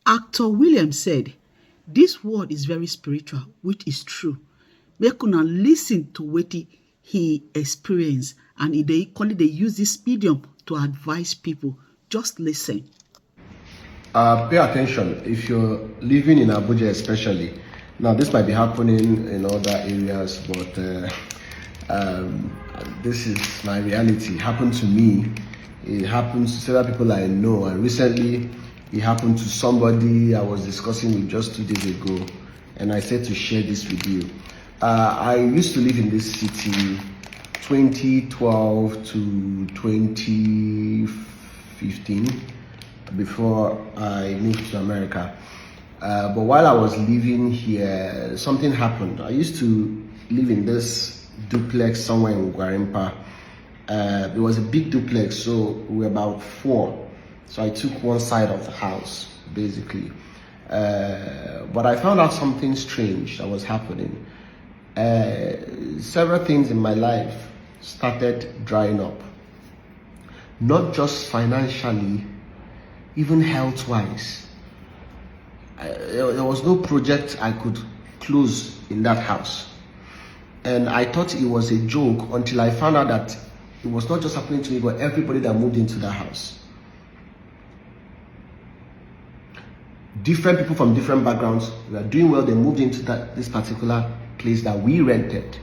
Actor William said, "This word is very spiritual, which is true. Make una listen to what he experienced, and they equally they use this medium to advise people. Just listen." Pay attention if you're living in Abuja, especially. Now, this might be happening in other areas, but this is my reality. It happened to me. It happens to several people I know, and recently it happened to somebody I was discussing with just 2 days ago, and I said to share this with you. I used to live in this city 2012 to 2015 before I moved to America. But while I was living here, something happened. I used to live in this duplex somewhere in Gwarimpa. It was a big duplex, so we were about 4. So I took one side of the house, basically. But I found out something strange that was happening. Several things in my life started drying up. Not just financially, even health-wise. There was no project I could close in that house. And I thought it was a joke until I found out that it was not just happening to me, but everybody that moved into the house. Different people from different backgrounds were doing well. They moved into this particular place that we rented.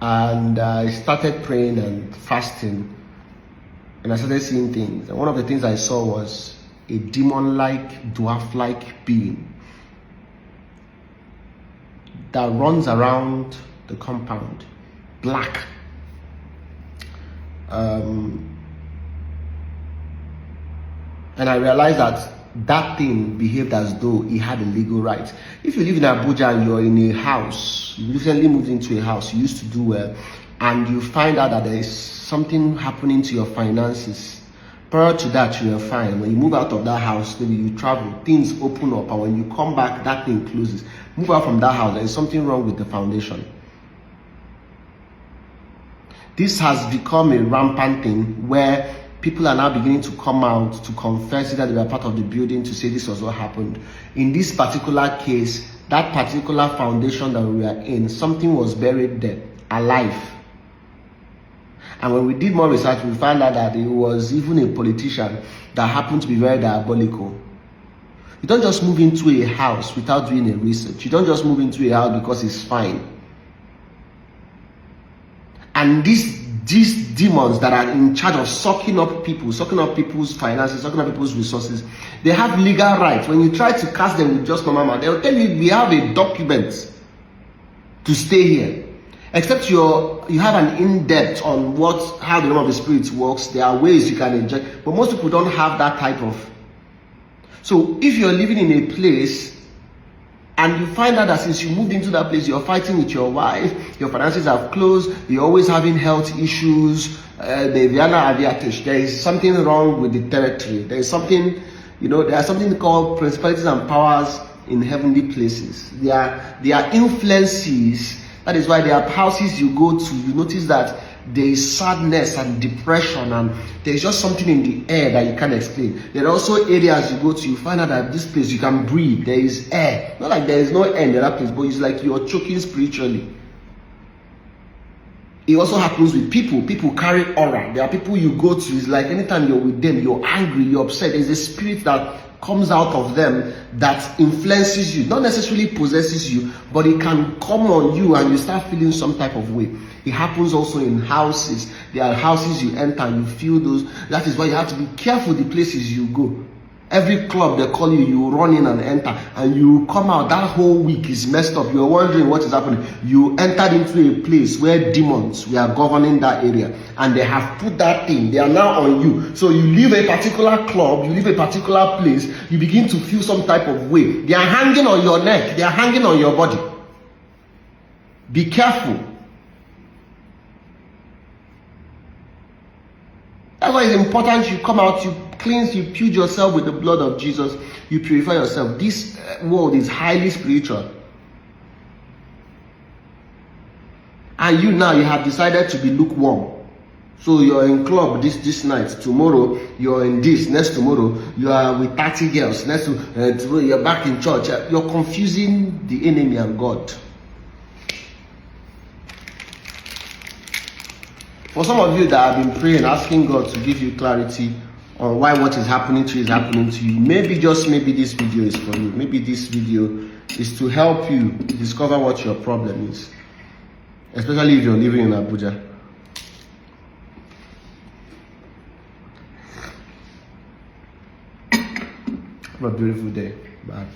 And I started praying and fasting. And I started seeing things. And one of the things I saw was a demon-like, dwarf-like being that runs around the compound, black. And I realized that thing behaved as though he had a legal right. If you live in Abuja and you're in a house, you recently moved into a house, you used to do well, and you find out that there is something happening to your finances. Prior to that, you were fine. When you move out of that house, maybe you travel, things open up, and when you come back, that thing closes. Move out from that house, there is something wrong with the foundation. This has become a rampant thing where people are now beginning to come out to confess that they were part of the building, to say this was what happened. In this particular case, that particular foundation that we were in, something was buried there, alive. And when we did more research, we found out that it was even a politician that happened to be very diabolical. You don't just move into a house without doing a research. You don't just move into a house because it's fine. And these demons that are in charge of sucking up people's finances, sucking up people's resources, they have legal rights. When you try to cast them with just normal man, they'll tell you we have a document to stay here. Except you have an in-depth on how the realm of the spirits works. There are ways you can inject, but most people don't have that type of. So if you're living in a place and you find out that since you moved into that place, you're fighting with your wife, your finances have closed, you're always having health issues, there is something wrong with the territory. There is something, there are something called principalities and powers in heavenly places. There are influences. That is why there are houses you go to, you notice that there is sadness and depression, and there is just something in the air that you can't explain. There are also areas you go to, you find out that this place you can breathe, there is air. Not like there is no air in that place, but it's like you're choking spiritually. It also happens with people. People carry aura. There are people you go to, it's like anytime you're with them, you're angry, you're upset. There's a spirit that comes out of them that influences you, not necessarily possesses you, but it can come on you and you start feeling some type of way. It happens also in houses. There are houses you enter and you feel those. That is why you have to be careful the places you go. Every club they call you, you run in and enter, and you come out, that whole week is messed up. You're wondering what is happening. You entered into a place where demons were governing that area, and they have put that thing, they are now on you. So you leave a particular club, you leave a particular place, you begin to feel some type of way. They are hanging on your neck, they are hanging on your body. Be careful. That's why it's important you come out, you cleanse, you purge yourself with the blood of Jesus, you purify yourself. This world is highly spiritual. And you have decided to be lukewarm. So you're in club this night, tomorrow you're in this, next tomorrow you are with 30 girls, next tomorrow you're back in church. You're confusing the enemy and God. For some of you that have been praying, asking God to give you clarity on why what is happening to you is happening to you, maybe, just maybe, this video is for you. Maybe this video is to help you discover what your problem is, especially if you're living in Abuja. Have a beautiful day. Bye.